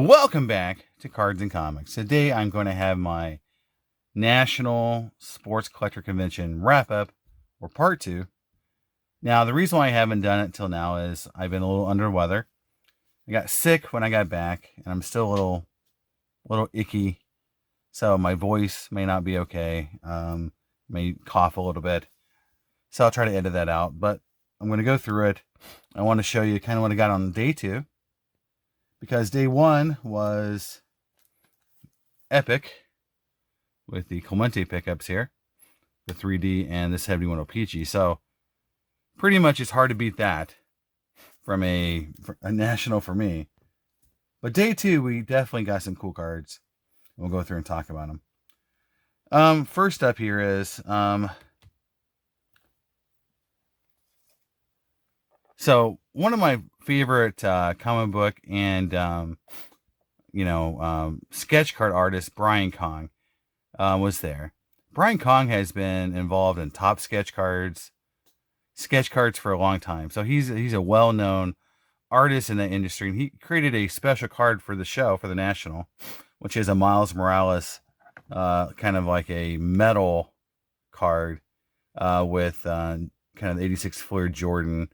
Welcome back to Cards and Comics. Today I'm going to have my National Sports Collector Convention wrap-up, or part 2. Now, the reason why I haven't done it till now is I've been a little under the weather. I got sick when I got back, and I'm still a little icky, so my voice may not be okay. May cough a little bit, so I'll try to edit that out, but I'm going to go through it. I want to show you kind of what I got on day 2. Because day 1 was epic with the Clemente pickups here, the 3D and the 71 PG. So pretty much it's hard to beat that from a national for me. But day 2, we definitely got some cool cards. We'll go through and talk about them. First up here is so one of my favorite comic book and sketch card artist, Brian Kong, was there. Brian Kong has been involved in top sketch cards for a long time. So he's a well-known artist in the industry, and he created a special card for the show, for the National, which is a Miles Morales kind of like a metal card with kind of the 86 Flair Jordan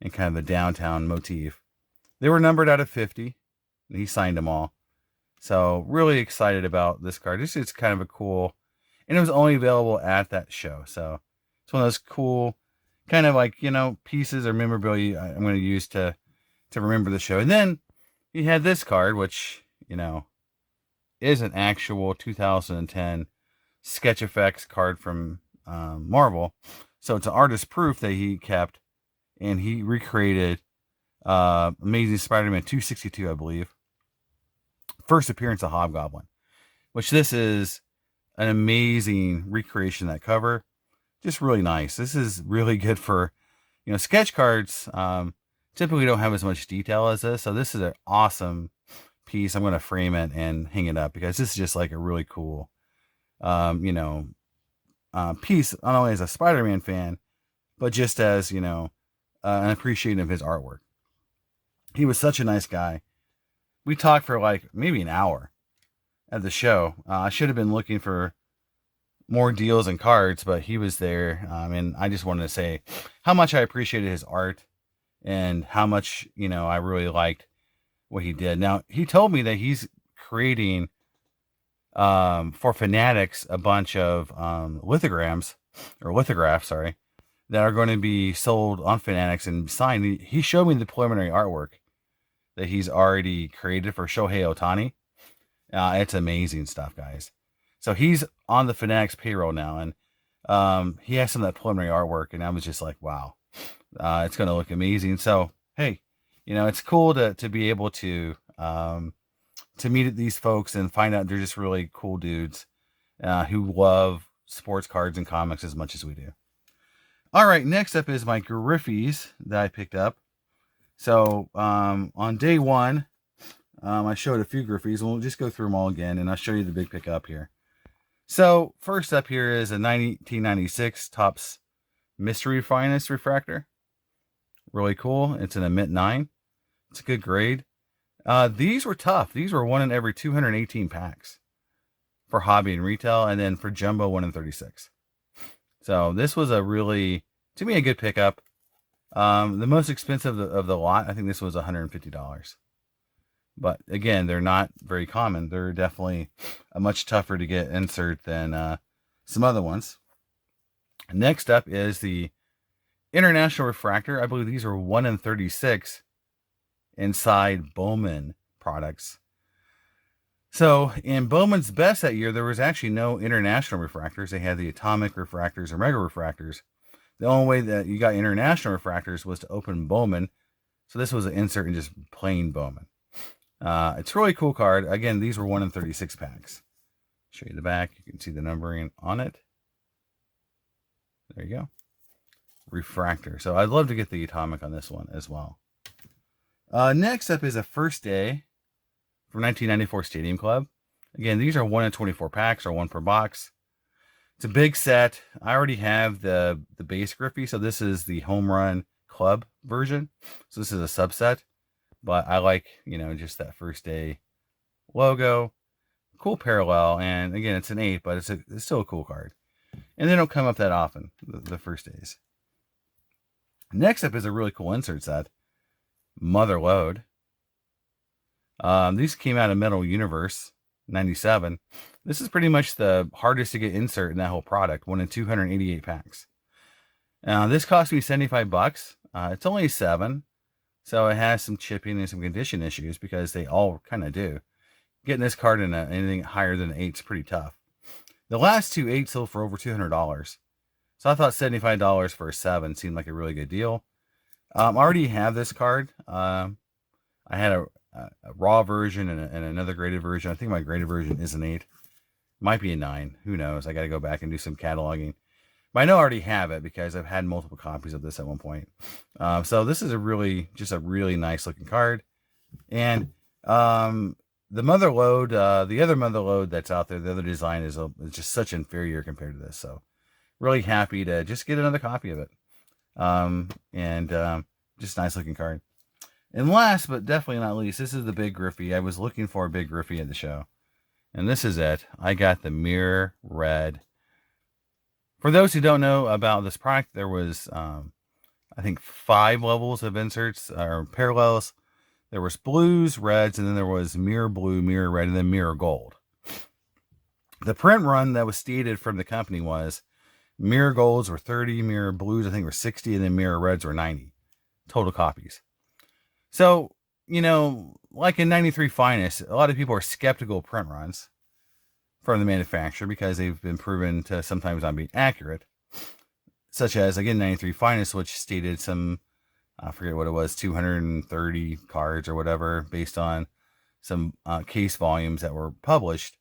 and kind of the downtown motif. They were numbered out of 50, and he signed them all. So really excited about this card. This is kind of a cool, and it was only available at that show. So it's one of those cool kind of like, pieces or memorabilia I'm going to use to remember the show. And then he had this card, which, is an actual 2010 Sketch Effects card from Marvel. So it's an artist proof that he kept. And he recreated Amazing Spider-Man 262, I believe. First appearance of Hobgoblin. Which this is an amazing recreation of that cover. Just really nice. This is really good for, sketch cards. Typically don't have as much detail as this. So this is an awesome piece. I'm going to frame it and hang it up because this is just like a really cool, piece. Not only as a Spider-Man fan, but just as, an appreciation of his artwork. He was such a nice guy. We talked for like maybe an hour at the show. I should have been looking for more deals and cards, but he was there. And I just wanted to say how much I appreciated his art and how much, I really liked what he did. Now, he told me that he's creating for Fanatics a bunch of lithographs, that are going to be sold on Fanatics and signed. He showed me the preliminary artwork that he's already created for Shohei Ohtani. It's amazing stuff, guys. So he's on the Fanatics payroll now, and he has some of that preliminary artwork, and I was just like, wow, it's going to look amazing. So, hey, it's cool to be able to meet these folks and find out they're just really cool dudes who love sports cards and comics as much as we do. All right, next up is my Griffies that I picked up. So on day 1, I showed a few Griffies. We'll just go through them all again, and I'll show you the big pickup here. So first up here is a 1996 Topps Mystery Finest refractor. Really cool. It's in a mint 9. It's a good grade. These were tough. These were 1 in every 218 packs for hobby and retail, and then for jumbo 1 in 36. So this was a really, to me, a good pickup. The most expensive of the lot, I think this was $150. But again, they're not very common. They're definitely much tougher to get insert than some other ones. Next up is the International Refractor. I believe these are 1 in 36 inside Bowman products. So in Bowman's Best that year, there was actually no international refractors. They had the atomic refractors or mega refractors. The only way that you got international refractors was to open Bowman. So this was an insert in just plain Bowman. It's a really cool card. Again, these were 1 in 36 packs. Show you the back. You can see the numbering on it. There you go. Refractor. So I'd love to get the atomic on this one as well. Next up is a first day from 1994 Stadium Club. Again, these are 1 in 24 packs, or 1 per box. It's a big set. I already have the base Griffey, so this is the home run club version. So this is a subset, but I like, just that first day logo, cool parallel, and again, it's an 8, but it's still a cool card. And they don't come up that often, the first days. Next up is a really cool insert set, Mother Load. These came out of Metal Universe 97. This is pretty much the hardest to get insert in that whole product, one in 288 packs. This cost me $75. It's only 7, so it has some chipping and some condition issues because they all kind of do. Getting this card in anything higher than an 8 is pretty tough. The last 2 8 sold for over $200. So I thought $75 for a 7 seemed like a really good deal. I already have this card. I had a raw version and another graded version. I think my graded version is an 8. Might be a 9. Who knows? I got to go back and do some cataloging. But I know I already have it because I've had multiple copies of this at one point. So this is just a really nice looking card. And the Mother Load, the other Mother Load that's out there, the other design is just such inferior compared to this. So really happy to just get another copy of it. Just nice looking card. And last, but definitely not least, this is the Big Griffey. I was looking for a Big Griffey at the show. And this is it. I got the Mirror Red. For those who don't know about this product, there was, I think, 5 levels of inserts or parallels. There was blues, reds, and then there was mirror blue, mirror red, and then mirror gold. The print run that was stated from the company was mirror golds were 30, mirror blues, I think, were 60, and then mirror reds were 90 total copies. So, like in 93 Finest, a lot of people are skeptical of print runs from the manufacturer because they've been proven to sometimes not be accurate. Such as, again, 93 Finest, which stated some, I forget what it was, 230 cards or whatever, based on some case volumes that were published.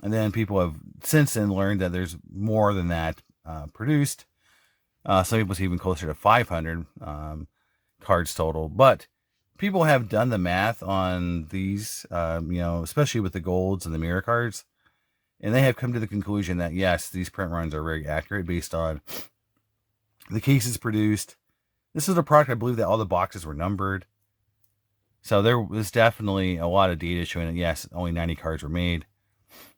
And then people have since then learned that there's more than that produced. Some people say even closer to 500 cards total. But people have done the math on these, especially with the golds and the mirror cards. And they have come to the conclusion that, yes, these print runs are very accurate based on the cases produced. This is a product, I believe, that all the boxes were numbered. So there was definitely a lot of data showing that, yes, only 90 cards were made.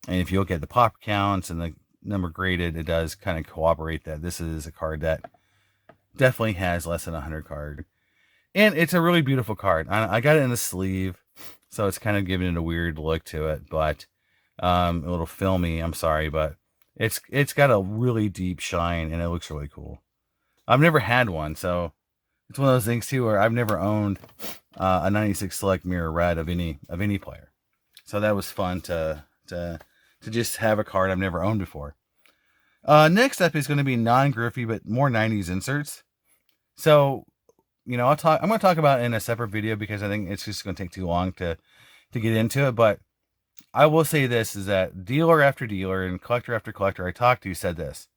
And if you look at the pop counts and the number graded, it does kind of corroborate that this is a card that definitely has less than 100 card. And it's a really beautiful card. I got it in the sleeve, so it's kind of giving it a weird look to it, but a little filmy, I'm sorry, but it's got a really deep shine and it looks really cool. I've never had one, so it's one of those things too where I've never owned a 96 Select Mirror Red of any player. So that was fun to just have a card I've never owned before. Next up is going to be non-Griffey but more 90s inserts. So, I'm going to talk about it in a separate video because I think it's just going to take too long to get into it, but I will say this is that dealer after dealer and collector after collector I talked to said this,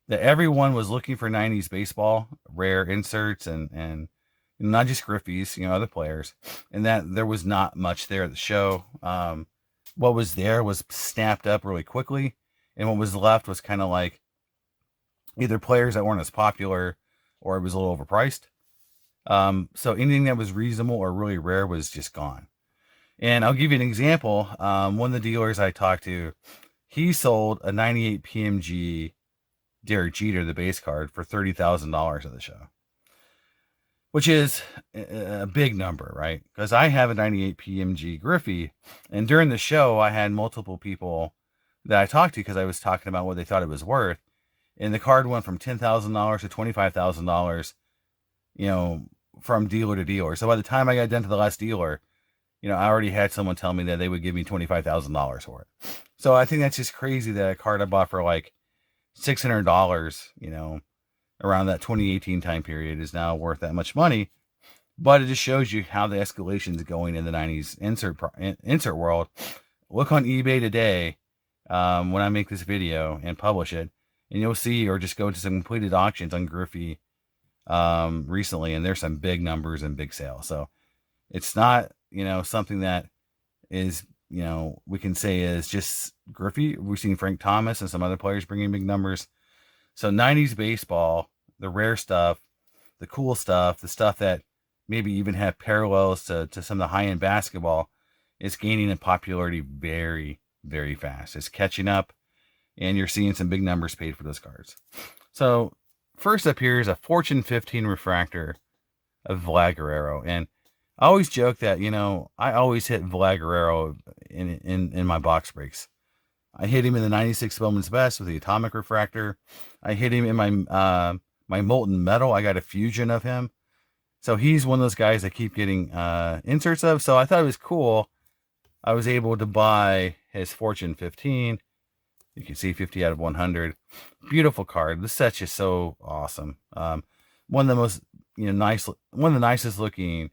that everyone was looking for 90s baseball, rare inserts, and not just Griffey's, other players, and that there was not much there at the show. What was there was snapped up really quickly, and what was left was kind of like either players that weren't as popular or it was a little overpriced. So anything that was reasonable or really rare was just gone. And I'll give you an example. One of the dealers I talked to, he sold a 98 PMG Derek Jeter, the base card, for $30,000 at the show, which is a big number, right? Because I have a 98 PMG Griffey, and during the show, I had multiple people that I talked to because I was talking about what they thought it was worth, and the card went from $10,000 to $25,000, from dealer to dealer. So by the time I got down to the last dealer, I already had someone tell me that they would give me $25,000 for it. So I think that's just crazy that a card I bought for like $600, around that 2018 time period is now worth that much money. But it just shows you how the escalation is going in the 90s insert world. Look on eBay today when I make this video and publish it, and you'll see, or just go to some completed auctions on Griffey recently, and there's some big numbers and big sales. So it's not, something that is, we can say is just Griffey. We've seen Frank Thomas and some other players bringing big numbers. So 90s baseball, the rare stuff, the cool stuff, the stuff that maybe even have parallels to some of the high-end basketball, it's gaining in popularity very, very fast. It's catching up, and you're seeing some big numbers paid for those cards. So first up here is a Fortune 15 refractor of Vlad Guerrero. And I always joke that, I always hit Vlad Guerrero in my box breaks. I hit him in the 96 Bowman's Best with the Atomic Refractor. I hit him in my Molten Metal. I got a fusion of him. So he's one of those guys I keep getting inserts of. So I thought it was cool. I was able to buy his Fortune 15. You can see 50 out of 100. Beautiful card. This set's just so awesome. One of the most, one of the nicest looking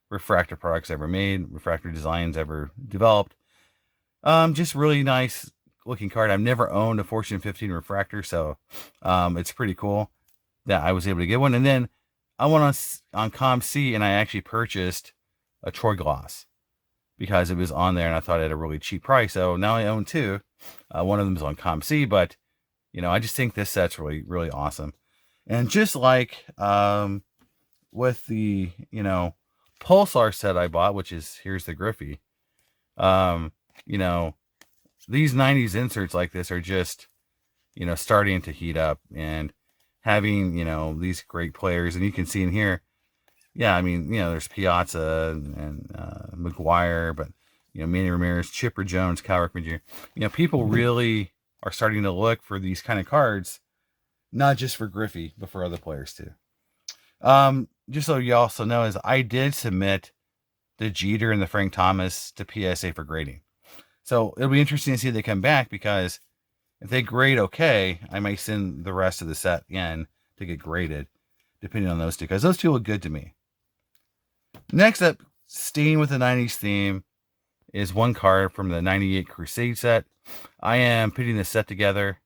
refractor products ever made, refractor designs ever developed. Just really nice looking card. I've never owned a Fortune 15 refractor, so it's pretty cool that I was able to get one. And then I went on ComC and I actually purchased a Troy Gloss because it was on there and I thought it had a really cheap price. So now I own two. One of them is on ComC, but I just think this set's really, really awesome. And just like with the Pulsar set I bought, which is here's the Griffey. These 90s inserts like this are just starting to heat up, and having these great players, and you can see in here, there's Piazza and McGuire, but Manny Ramirez, Chipper Jones, Cal Ripken Jr. People really are starting to look for these kind of cards, not just for Griffey, but for other players too. Just so you also know, is I did submit the Jeter and the Frank Thomas to PSA for grading. So it'll be interesting to see if they come back, because if they grade okay, I might send the rest of the set in to get graded, depending on those two, because those two look good to me. Next up, staying with the 90s theme, is one card from the 98 Crusade set. I am putting this set together.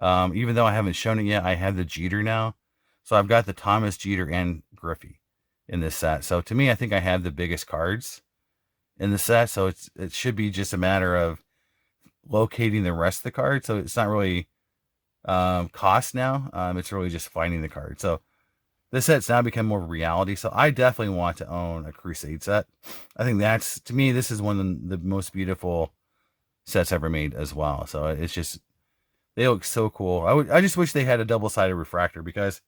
Even though I haven't shown it yet, I have the Jeter now. So I've got the Thomas, Jeter, and Griffey in this set. So to me, I think I have the biggest cards in the set. So it should be just a matter of locating the rest of the cards. So it's not really cost now. It's really just finding the card. So this set's now become more reality. So I definitely want to own a Crusade set. I think that's, to me, this is one of the most beautiful sets ever made as well. So it's just, they look so cool. I just wish they had a double-sided refractor, because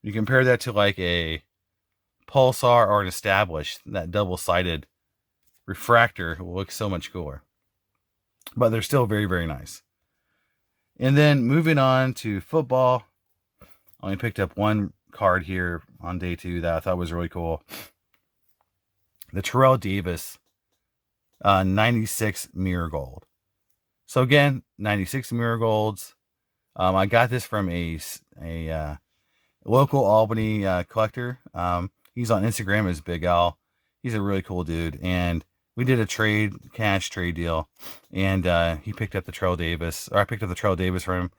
you compare that to like a Pulsar or an Established, that double-sided refractor will look so much cooler. But they're still very, very nice. And then moving on to football, I only picked up one card here on day 2 that I thought was really cool. The Terrell Davis 96 Mirror Gold. So again, 96 Mirror Golds. I got this from a local Albany collector. He's on Instagram as Big Al. He's a really cool dude, and we did a cash trade deal, and he picked up the Terrell Davis, or I picked up the Terrell Davis for him.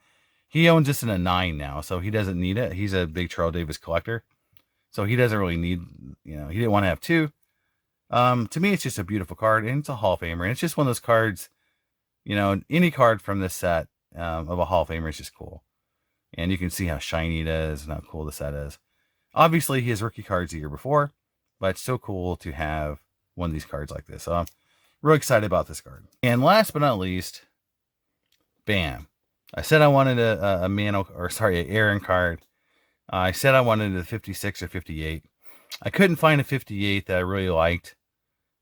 He owns this in a 9 now, so he doesn't need it. He's a big Terrell Davis collector, so he doesn't really need, he didn't want to have 2. To me, it's just a beautiful card, and it's a Hall of Famer, and it's just one of those cards, any card from this set of a Hall of Famer is just cool. And you can see how shiny it is and how cool the set is. Obviously, he has rookie cards the year before, but it's so cool to have one of these cards like this. So I'm really excited about this card. And last but not least, bam. I said I wanted an Aaron card. I said I wanted a 56 or 58. I couldn't find a 58 that I really liked.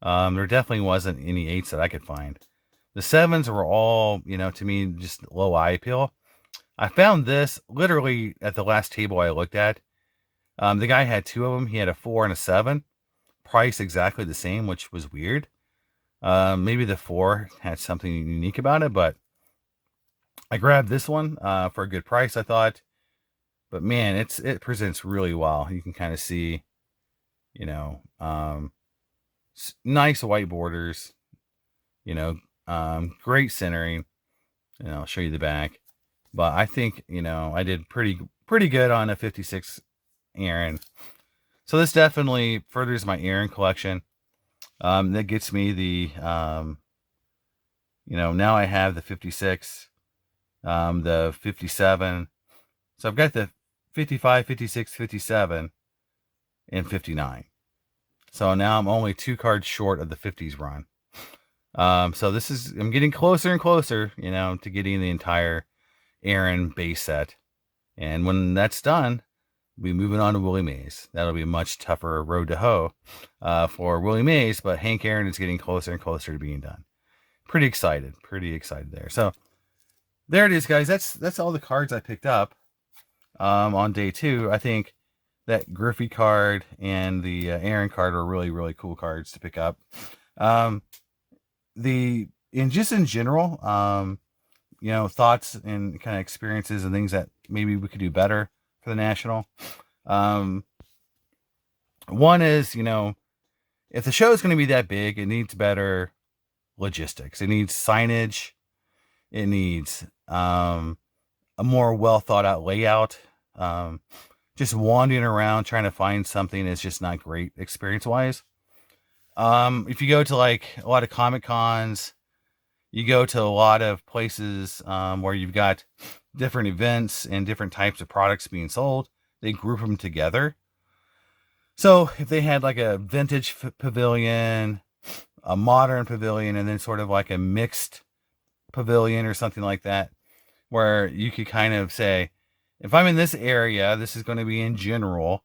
There definitely wasn't any 8s that I could find. The 7s were all, to me, just low eye appeal. I found this literally at the last table I looked at. The guy had 2 of them. He had a 4 and a 7. Price exactly the same, which was weird. Maybe the 4 had something unique about it, but I grabbed this one for a good price, I thought. But man, it presents really well. You can kind of see, nice white borders, great centering. And I'll show you the back. But I think, I did pretty good on a 56 Aaron. So this definitely furthers my Aaron collection. That gets me the, now I have the 56, the 57. So I've got the 55, 56, 57, and 59. So now I'm only 2 cards short of the 50s run. So I'm getting closer and closer, to getting the entire Aaron base set. And when that's done, we'll be moving on to Willie Mays. That'll be a much tougher road to hoe for Willie Mays, but Hank Aaron is getting closer and closer to being done. Pretty excited there. So there it is, guys. That's all the cards I picked up on day 2. I think that Griffey card and the Aaron card are really, really cool cards to pick up. Just in general, thoughts and kind of experiences and things that maybe we could do better for the National. One is, if the show is going to be that big, it needs better logistics. It needs signage. It needs a more well thought out layout. Just wandering around trying to find something is just not great experience wise. If you go to like a lot of Comic Cons, you go to a lot of places where you've got different events and different types of products being sold, they group them together. So if they had like a vintage pavilion, a modern pavilion, and then sort of like a mixed pavilion or something like that, where you could kind of say, if I'm in this area, this is going to be in general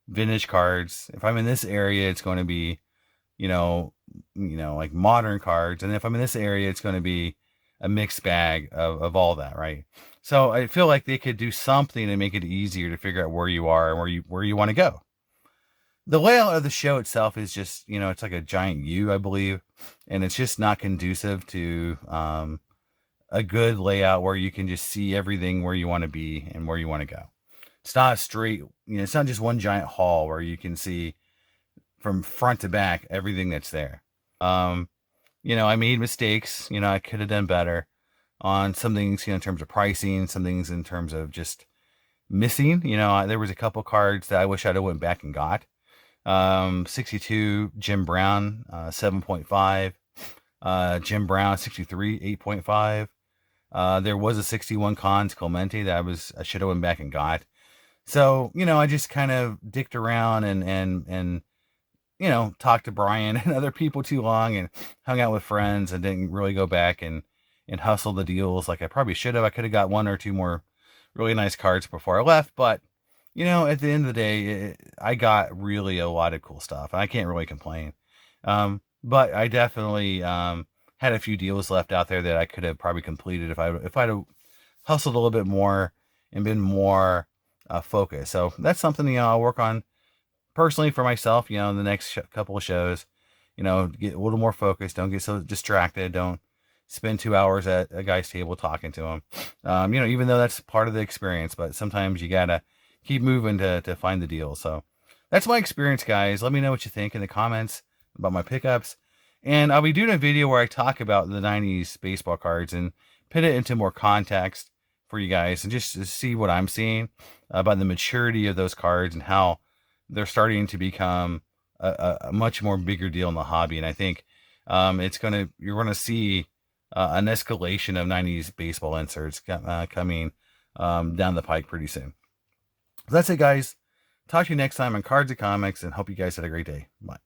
vintage cards. If I'm in this area, it's going to be, like modern cards. And if I'm in this area, it's going to be a mixed bag of all that, right? So I feel like they could do something to make it easier to figure out where you are and where you want to go. The layout of the show itself is just, it's like a giant U, I believe, and it's just not conducive to a good layout where you can just see everything where you want to be and where you want to go. It's not straight, it's not just one giant hall where you can see from front to back everything that's there. I made mistakes. I could have done better on some things, in terms of pricing, some things in terms of just missing. There was a couple cards that I wish I'd have went back and got. 62 Jim Brown, 7.5. Jim Brown 63, 8.5. There was a 61 Cons Clemente that I should have went back and got. So, I just kind of dicked around and talked to Brian and other people too long and hung out with friends and didn't really go back and hustle the deals like I probably should have. I could have got 1 or 2 more really nice cards before I left, but at the end of the day, I got really a lot of cool stuff. I can't really complain. But I definitely had a few deals left out there that I could have probably completed if I'd have hustled a little bit more and been more focused. So that's something I'll work on personally for myself. In the next couple of shows, get a little more focused. Don't get so distracted. Don't spend 2 hours at a guy's table talking to him. Even though that's part of the experience, but sometimes you gotta keep moving to find the deal. So that's my experience, guys. Let me know what you think in the comments about my pickups. And I'll be doing a video where I talk about the 90s baseball cards and put it into more context for you guys and just to see what I'm seeing about the maturity of those cards and how they're starting to become a much more bigger deal in the hobby. And I think you're going to see an escalation of 90s baseball inserts coming down the pike pretty soon. So that's it, guys. Talk to you next time on Cards and Comics, and hope you guys had a great day. Bye.